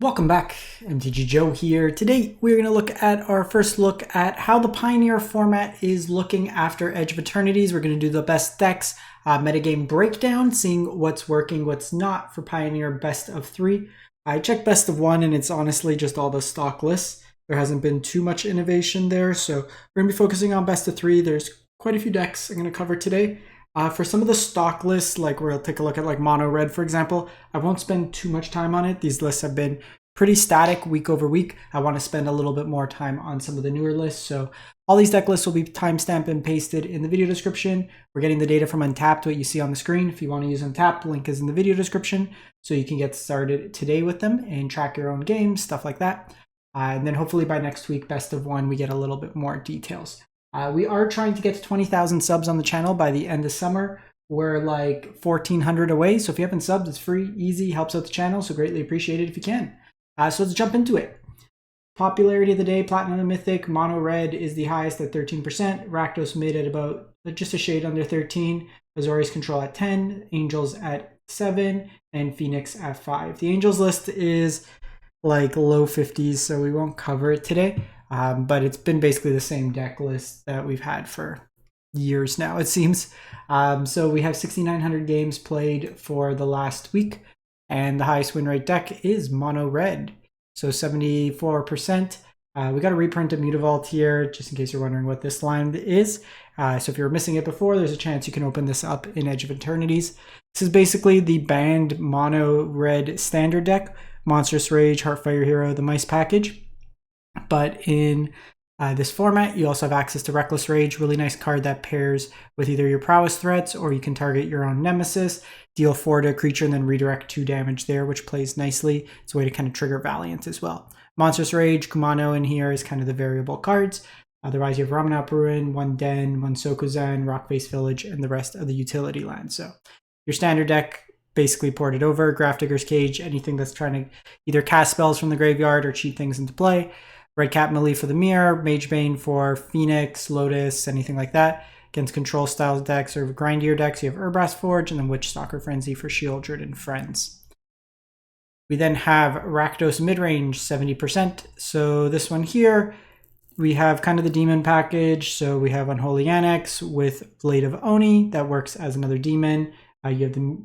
Welcome back, MTG Joe here. Today we're going to look at our first look at how the Pioneer format is looking after Edge of Eternities. We're going to do the best decks, metagame breakdown, seeing what's working, what's not for Pioneer best of 3. I checked best of 1 and it's honestly just all the stock lists. There hasn't been too much innovation there, so we're going to be focusing on best of 3. There's quite a few decks I'm going to cover today. For some of the stock lists, like we'll take a look at like Mono Red, for example, I won't spend too much time on it. These lists have been pretty static week over week. I want to spend a little bit more time on some of the newer lists. So all these deck lists will be timestamped and pasted in the video description. We're getting the data from Untapped, what you see on the screen. If you want to use Untapped, link is in the video description. So you can get started today with them and track your own games, stuff like that. And then hopefully by next week, best of 1, we get a little bit more details. We are trying to get to 20,000 subs on the channel by the end of summer. We're like 1,400 away. So if you haven't subbed, it's free, easy, helps out the channel. So greatly appreciated if you can. So let's jump into it. Popularity of the day, Platinum and Mythic. Mono Red is the highest at 13%. Rakdos Mid at about just a shade under 13. Azorius Control at 10. Angels at 7. And Phoenix at 5. The Angels list is like low 50s, so we won't cover it today. But it's been basically the same deck list that we've had for years now, it seems. So we have 6,900 games played for the last week. And the highest win rate deck is Mono Red, so 74%. We got a reprint of Mutavault here, just in case you're wondering what this line is. So if you were missing it before, there's a chance you can open this up in Edge of Eternities. This is basically the banned Mono Red standard deck, Monstrous Rage, Heartfire Hero, the Mice package. But in this format, you also have access to Reckless Rage, really nice card that pairs with either your prowess threats or you can target your own nemesis, deal 4 to a creature, and then redirect 2 damage there, which plays nicely. It's a way to kind of trigger Valiant as well. Monstrous Rage, Kumano in here is kind of the variable cards. Otherwise, you have Ramanap Ruin, 1 Den, 1 Sokuzan, Rockface Village, and the rest of the utility lands. So your standard deck basically ported over, Grafdigger's Cage, anything that's trying to either cast spells from the graveyard or cheat things into play. Red Cap Melee for the Mirror, Magebane for Phoenix, Lotus, anything like that. Against control styles decks or grindier decks, you have Urbrass Forge, and then Witchstalker Frenzy for Shieldred and Friends. We then have Rakdos Midrange, 70%. So this one here, we have kind of the demon package. So we have Unholy Annex with Blade of Oni that works as another demon. You have the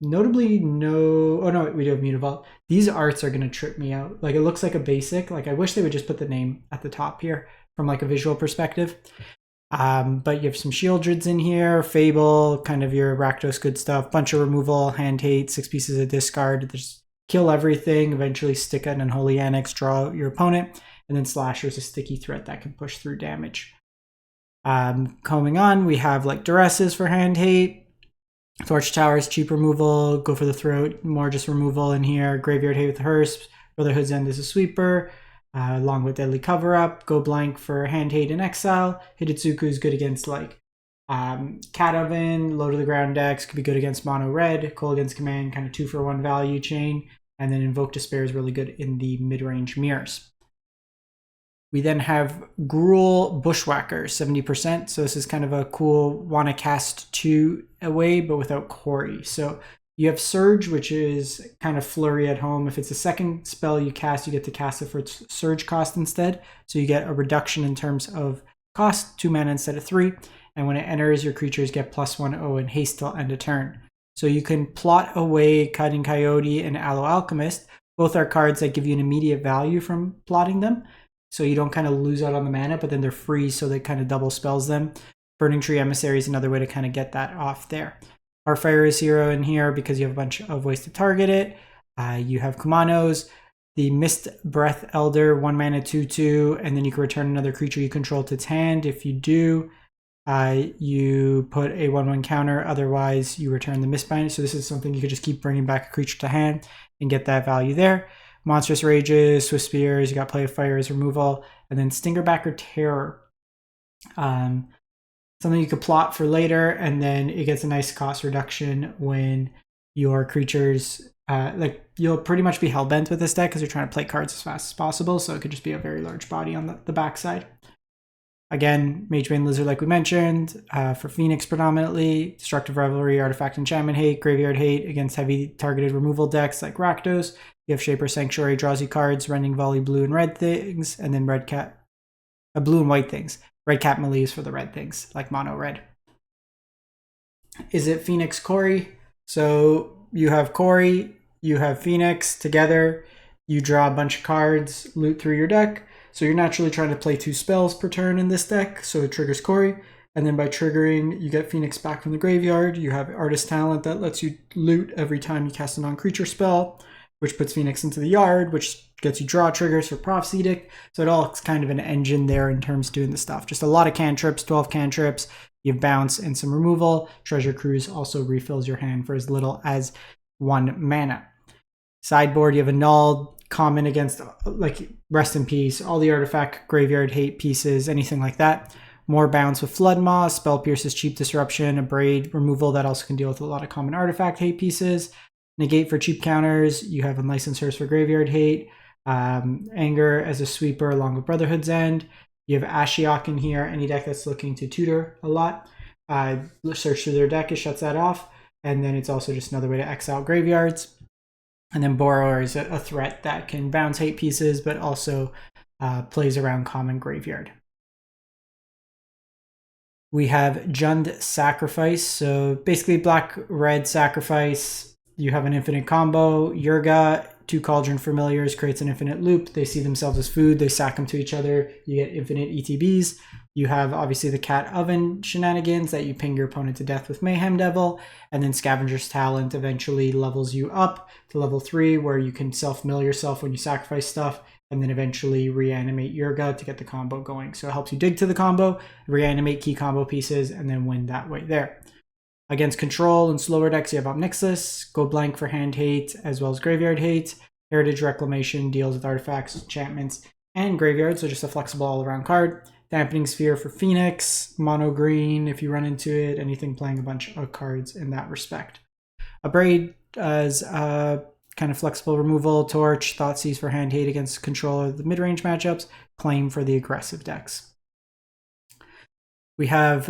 notably no, oh no, we do have Mutavault. These arts are going to trip me out. Like it looks like a basic, like I wish they would just put the name at the top here from like a visual perspective. But you have some Shieldreds in here, Fable, kind of your Rakdos good stuff, bunch of removal, hand hate, 6 pieces of discard, just kill everything, eventually stick an Unholy Annex, draw out your opponent, and then Slasher is a sticky threat that can push through damage. Coming on, we have like Duresses for hand hate, Torch Towers, cheap removal, Go for the Throat, more just removal in here, Graveyard Hate with Hearse, Brotherhood's End is a sweeper, along with Deadly Cover-Up, Go Blank for hand hate and exile. Hidetsuku is good against like Cat Oven, Low to the Ground decks, could be good against Mono Red, Call Against Command, kind of 2-for-1 value chain, and then Invoke Despair is really good in the mid-range mirrors. We then have Gruul Bushwacker, 70%. So this is kind of a cool, want to cast 2 away, but without Cori. So you have Surge, which is kind of flurry at home. If it's a second spell you cast, you get to cast it for its Surge cost instead. So you get a reduction in terms of cost, 2 mana instead of 3. And when it enters, your creatures get +1/+0 and haste till end of turn. So you can plot away Cutting Coyote and Aloe Alchemist. Both are cards that give you an immediate value from plotting them. So you don't kind of lose out on the mana, but then they're free, so they kind of double spells them. Burning Tree Emissary is another way to kind of get that off there. Heartfire is hero in here because you have a bunch of ways to target it. You have Kumanos, the Mist Breath Elder, 1 mana 2/2, and then you can return another creature you control to its hand. If you do, you put a 1/1 counter, otherwise you return the Mistbind. So this is something you could just keep bringing back a creature to hand and get that value there. Monstrous Rages, Swift Spears, you got Play of Fire as removal, and then Stingerbacker Terror. Something you could plot for later, and then it gets a nice cost reduction when your creatures, like you'll pretty much be hellbent with this deck because you're trying to play cards as fast as possible, so it could just be a very large body on the backside. Again, Magebane Lizard, like we mentioned, for Phoenix predominantly, Destructive Revelry, Artifact Enchantment Hate, Graveyard Hate against heavy targeted removal decks like Rakdos. You have Shaper Sanctuary, draws you cards, Rending Volley, blue and red things, and then blue and white things. Red Cap Melee is for the red things, like mono red. Izzet Phoenix Cori. So you have Cori, you have Phoenix together. You draw a bunch of cards, loot through your deck. So you're naturally trying to play 2 spells per turn in this deck. So it triggers Cori. And then by triggering, you get Phoenix back from the graveyard. You have Artist Talent that lets you loot every time you cast a non-creature spell, which puts Phoenix into the yard, which gets you draw triggers for Prophecy Edict. So it all is kind of an engine there in terms of doing the stuff. Just a lot of cantrips, 12 cantrips. You have bounce and some removal. Treasure Cruise also refills your hand for as little as 1 mana. Sideboard, you have a null, common against like Rest in Peace, all the artifact graveyard hate pieces, anything like that. More bounce with Flood Maw, Spell Pierces, Cheap Disruption, a Braid removal that also can deal with a lot of common artifact hate pieces. Negate for cheap counters, you have Unlicensed Hearse for graveyard hate. Anger as a sweeper along with Brotherhood's End. You have Ashiok in here, any deck that's looking to tutor a lot. Search through their deck, it shuts that off. And then it's also just another way to exile graveyards. And then Borrower is a threat that can bounce hate pieces, but also plays around common graveyard. We have Jund Sacrifice. So basically black-red sacrifice. You have an infinite combo. Yurga, 2 Cauldron Familiars, creates an infinite loop. They see themselves as food. They sack them to each other. You get infinite ETBs. You have obviously the Cat Oven shenanigans that you ping your opponent to death with Mayhem Devil. And then Scavenger's Talent eventually levels you up to level 3, where you can self-mill yourself when you sacrifice stuff, and then eventually reanimate Yurga to get the combo going. So it helps you dig to the combo, reanimate key combo pieces, and then win that way there. Against Control and slower decks, you have Omnixus, go blank for hand hate, as well as graveyard hate. Heritage Reclamation deals with artifacts, enchantments, and graveyard, so just a flexible all-around card. Dampening Sphere for Phoenix, mono green if you run into it, anything playing a bunch of cards in that respect. A Braid as a kind of flexible removal, Torch, Thoughtseize for hand hate against Control or the mid-range matchups, Claim for the aggressive decks. We have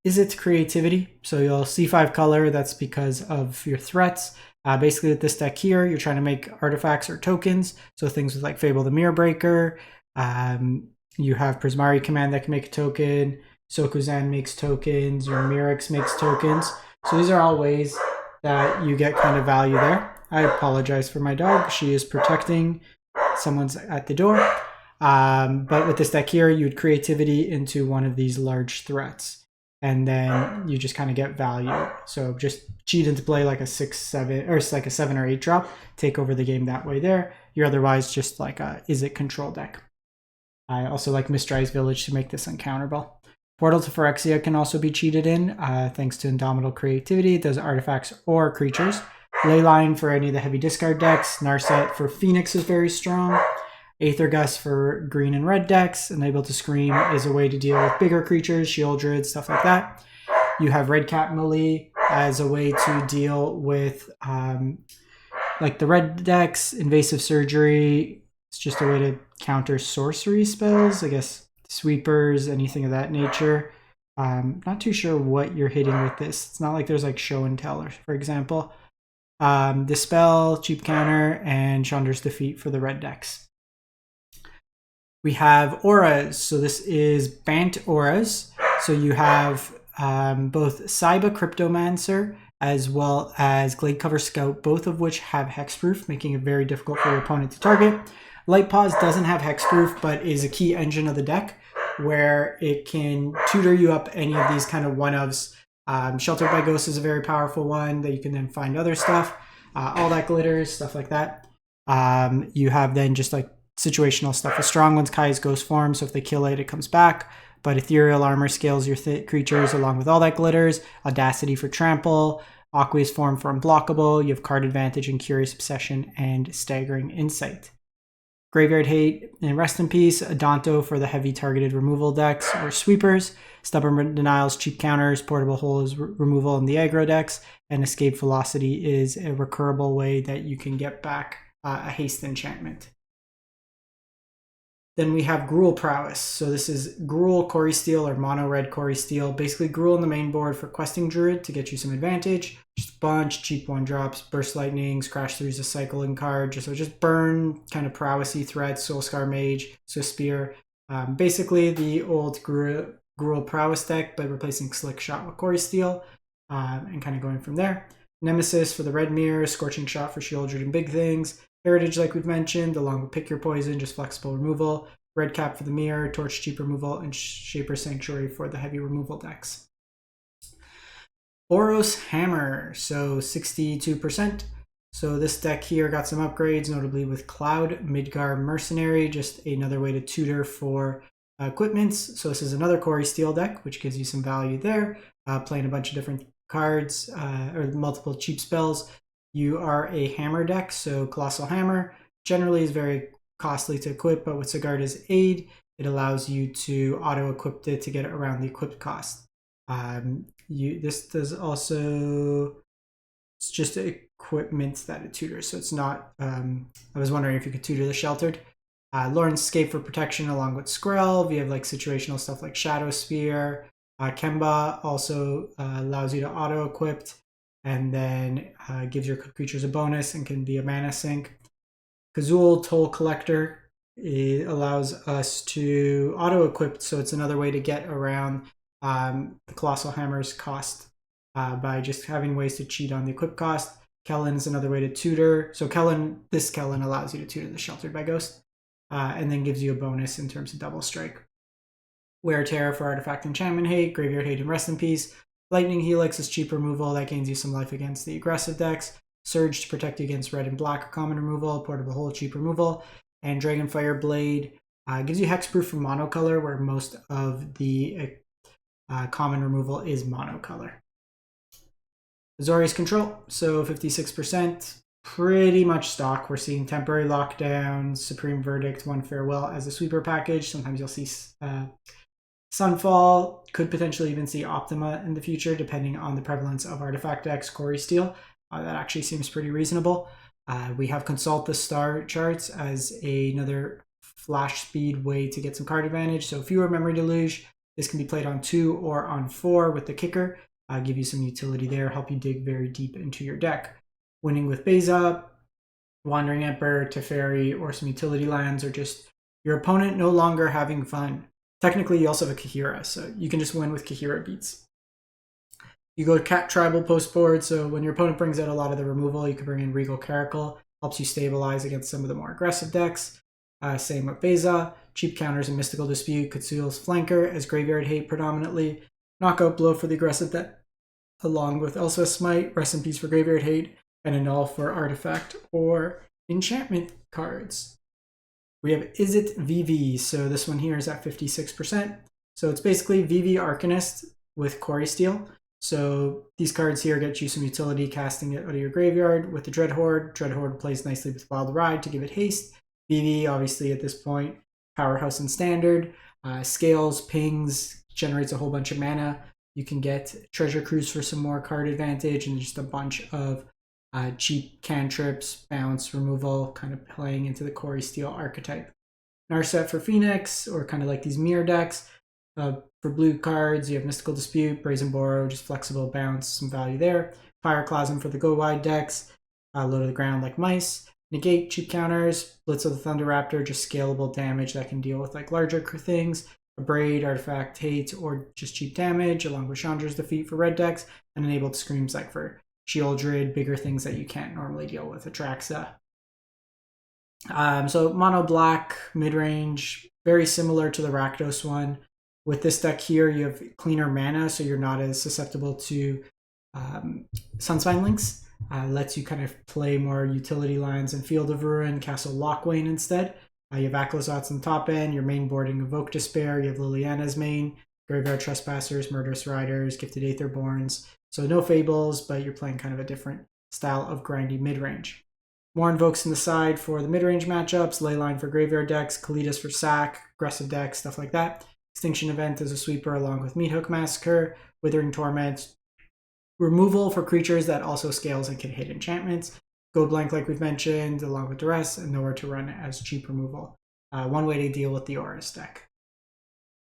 Izzet Creativity, so you'll see 5 color, that's because of your threats. Basically with this deck here, you're trying to make artifacts or tokens, so things with like Fable the Mirror Breaker, you have Prismari Command that can make a token, Sokuzan makes tokens, your Mirrex makes tokens. So these are all ways that you get kind of value there. I apologize for my dog, she is protecting, someone's at the door. But with this deck here, you'd Creativity into one of these large threats, and then you just kind of get value. So just cheat into play like a 6-7, or it's like a 7 or 8 drop, take over the game that way there. You're otherwise just like a Izzet control deck. I also like Mistrise Village to make this uncounterable. Portal to Phyrexia can also be cheated in, thanks to Indomitable Creativity. It does artifacts or creatures. Leyline for any of the heavy discard decks. Narset for Phoenix is very strong. Aether Gust for green and red decks. Enable to Scream is a way to deal with bigger creatures, Shield Druid, stuff like that. You have Red Cap Melee as a way to deal with like the red decks. Invasive Surgery, it's just a way to counter sorcery spells, I guess sweepers, anything of that nature. Not too sure what you're hitting with this. It's not like there's like Show and Tell, for example. Dispel, cheap counter, and Chandra's Defeat for the red decks. We have Auras. So this is Bant Auras. So you have both Saiba Cryptomancer as well as Gladecover Scout, both of which have hexproof, making it very difficult for your opponent to target. Light Paws doesn't have hexproof, but is a key engine of the deck where it can tutor you up any of these kind of one-ofs. Sheltered by Ghosts is a very powerful one that you can then find other stuff. All That Glitters, stuff like that. You have then just like situational stuff. A Strong One's Kai's Ghost form, so if they kill it, it comes back. But Ethereal Armor scales your creatures along with All That Glitters. Audacity for Trample. Aqueous Form for Unblockable. You have Card Advantage and Curious Obsession and Staggering Insight. Graveyard Hate and Rest in Peace, Adonto for the heavy targeted removal decks or sweepers, Stubborn Denials, Cheap Counters, Portable Hole is removal in the aggro decks, and Escape Velocity is a recurable way that you can get back a haste enchantment. Then we have Gruul Prowess. So this is Gruul Cori Steel or Mono Red Cori Steel. Basically Gruul in the main board for Questing Druid to get you some advantage. Just bunch cheap 1-drops, Burst Lightnings, Crash Throughs, a cycling card. Just burn kind of prowessy threats, Soulscar Mage, Swift Spear. Basically the old Gruul Prowess deck, but replacing Slick Shot with Cori Steel, and kind of going from there. Nemesis for the Red Mirror, Scorching Shot for Shieldred and Big Things. Heritage, like we've mentioned, along with Pick Your Poison, just flexible removal. Red Cap for the Mirror, Torch cheap removal, and Shaper Sanctuary for the heavy removal decks. Boros Hammer, so 62%. So this deck here got some upgrades, notably with Cloud, Midgar Mercenary, just another way to tutor for equipments. So this is another Cori Steel deck, which gives you some value there. Playing a bunch of different cards, or multiple cheap spells. You are a hammer deck, so Colossal Hammer generally is very costly to equip, but with Sigarda's aid, it allows you to auto-equip it to get around the equip cost. This does also, it's just equipment that it tutors, so it's not, I was wondering if you could tutor the Sheltered. Lauren's Escape for protection along with Skrelv. You have like situational stuff like Shadow Spear. Kemba also allows you to auto-equip, and then gives your creatures a bonus and can be a mana sink. Kazul Toll Collector, it allows us to auto-equip, so it's another way to get around the Colossal Hammer's cost by just having ways to cheat on the equip cost. Kellen is another way to tutor. So this Kellen allows you to tutor the Sheltered by Ghost, and then gives you a bonus in terms of double strike. Wear Terror for Artifact Enchantment Hate, Graveyard Hate and Rest in Peace. Lightning Helix is cheap removal, that gains you some life against the aggressive decks. Surge to protect you against red and black common removal, Portable Hole cheap removal. And Dragonfire Blade gives you hexproof for monocolor, where most of the common removal is monocolor. Azorius Control, so 56%, pretty much stock. We're seeing Temporary Lockdown, Supreme Verdict, One Farewell as a sweeper package. Sometimes you'll see Sunfall, could potentially even see Optima in the future, depending on the prevalence of artifact decks. Cori Steel, that actually seems pretty reasonable. We have Consult the Star charts as another flash speed way to get some card advantage. So fewer Memory Deluge. This can be played on 2 or on 4 with the kicker. Give you some utility there, help you dig very deep into your deck. Winning with Beza, Wandering Emperor, Teferi, or some utility lands, or just your opponent no longer having fun. Technically, you also have a Kahira, so you can just win with Kahira beats. You go Cat Tribal post board, so when your opponent brings out a lot of the removal, you can bring in Regal Caracal, helps you stabilize against some of the more aggressive decks. Same with Beza, cheap counters and Mystical Dispute, Kutsul's Flanker as Graveyard Hate predominantly, Knockout Blow for the aggressive deck, along with Elspeth's Smite, Rest in Peace for Graveyard Hate, and Annul for artifact or enchantment cards. We have Izzet Vivi, so this one here is at 56%. So it's basically Vivi Arcanist with Cori Steel. So these cards here get you some utility, casting it out of your graveyard with the Dreadhorde. Dreadhorde plays nicely with Wild Ride to give it haste. Vivi, obviously at this point, powerhouse in Standard. Scales, pings, generates a whole bunch of mana. You can get Treasure Cruise for some more card advantage, and just a bunch of cheap cantrips, bounce, removal, kind of playing into the Cori Steel archetype. Narset for Phoenix, or kind of like these mirror decks. For blue cards, you have Mystical Dispute, Brazen Borrow, just flexible bounce, some value there. Pyroclasm for the go wide decks, low to the ground like mice. Negate, cheap counters. Blitz of the Thunder Raptor, just scalable damage that can deal with like larger things. A Braid, Artifact Hate, or just cheap damage, along with Chandra's Defeat for red decks, and enabled Screams like for Shieldred, bigger things that you can't normally deal with, Atraxa. So mono black, mid-range, very similar to the Rakdos one. With this deck here, you have cleaner mana, so you're not as susceptible to Sunspine Links. Lets you kind of play more utility lines in Field of Ruin, Castle Lochwain instead. You have Akhlazot's on top end, your main boarding Evoke Despair, you have Liliana's main, Graveyard Trespassers, Murderous Riders, Gifted Aetherborns. So no Fables, but you're playing kind of a different style of grindy mid-range. More Invokes in the side for the mid-range matchups, Leyline for graveyard decks, Kalitas for sack, aggressive decks, stuff like that. Extinction Event as a sweeper along with Meathook Massacre, Withering Torment, removal for creatures that also scales and can hit enchantments. Go Blank like we've mentioned, along with Duress, and Nowhere to Run as cheap removal. One way to deal with the Auras deck.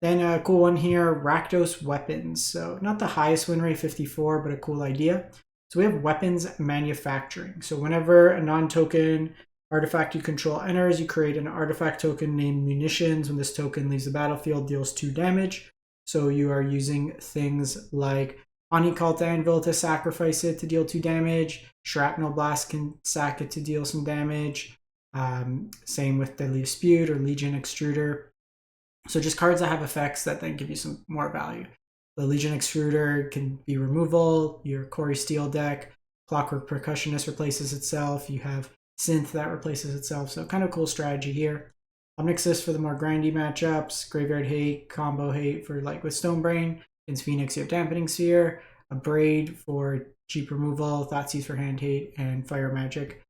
Then a cool one here, Rakdos Weapons. So not the highest win rate, 54, but a cool idea. So we have weapons manufacturing. So whenever a non-token artifact you control enters, you create an artifact token named munitions. When this token leaves the battlefield, deals 2 damage. So you are using things like Honeycult Anvil to sacrifice it to deal 2 damage. Shrapnel Blast can sack it to deal some damage. Same with Deadly Dispute or Legion Extruder. So just cards that have effects that then give you some more value. The Legion Extruder can be removal. Your Cori Steel deck, Clockwork Percussionist replaces itself. You have Synth that replaces itself. So kind of cool strategy here. Omnixus for the more grindy matchups. Graveyard Hate, Combo Hate for like with Stonebrain. Against Phoenix, you have Dampening Sphere. A Braid for cheap removal. Thoughtseize for hand hate. And Fire Magic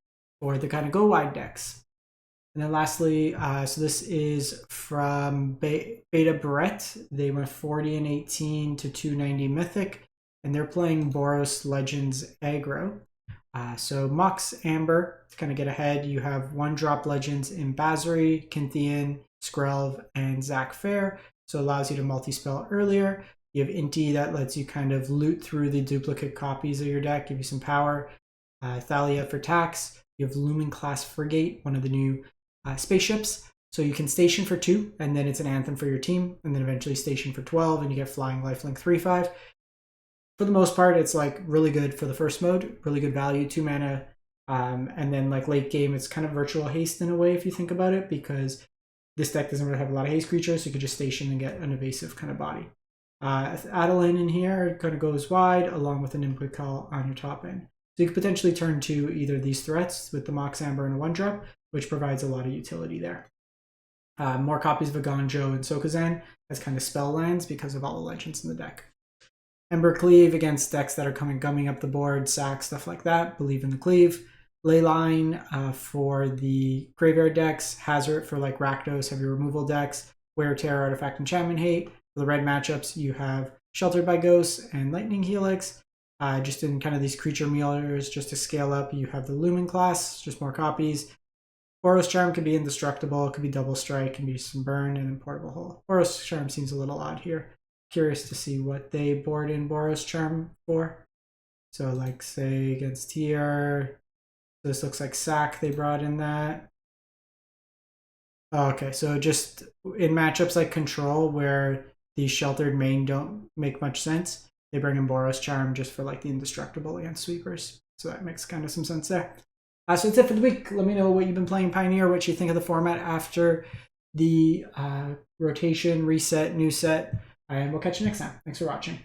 for the kind of go wide decks. And then lastly, so this is from Beta Brett. They went 40 and 18 to 290 Mythic, and they're playing Boros Legends Aggro. So Mox Amber, to kind of get ahead, you have 1-drop Legends in Basri, Kynthian, Skrelv, and Zach Fair. So it allows you to multi-spell earlier. You have Inti that lets you kind of loot through the duplicate copies of your deck, give you some power. Thalia for tax. You have Lumen Class Frigate, one of the new spaceships. So you can station for 2, and then it's an anthem for your team, and then eventually station for 12, and you get Flying Lifelink 3/5. For the most part, it's like really good for the first mode, really good value, 2 mana, and then like late game, it's kind of virtual haste in a way if you think about it, because this deck doesn't really have a lot of haste creatures, so you could just station and get an evasive kind of body. Adeline in here kind of goes wide, along with an input call on your top end. So you could potentially turn to either these threats with the Mox Amber and a 1-drop, which provides a lot of utility there. More copies of Aganjo and Sokazan as kind of spell lands because of all the legends in the deck. Ember Cleave against decks that are gumming up the board, sack, stuff like that. Believe in the Cleave. Leyline for the graveyard decks. Hazard for like Rakdos, heavy removal decks. Wear Tear, Artifact, Enchantment Hate. For the red matchups, you have Sheltered by Ghosts and Lightning Helix. Just in kind of these creature millers, just to scale up, you have the Lumen class, just more copies. Boros Charm could be indestructible, could be double strike, can be some burn, and then portable hole. Boros Charm seems a little odd here. Curious to see what they board in Boros Charm for. So like say against here, this looks like sack they brought in that. Okay, so just in matchups like Control where these sheltered main don't make much sense, they bring in Boros Charm just for like the indestructible against sweepers. So that makes kind of some sense there. So that's it for the week. Let me know what you've been playing Pioneer, what you think of the format after the rotation, reset, new set, and we'll catch you next time. Thanks for watching.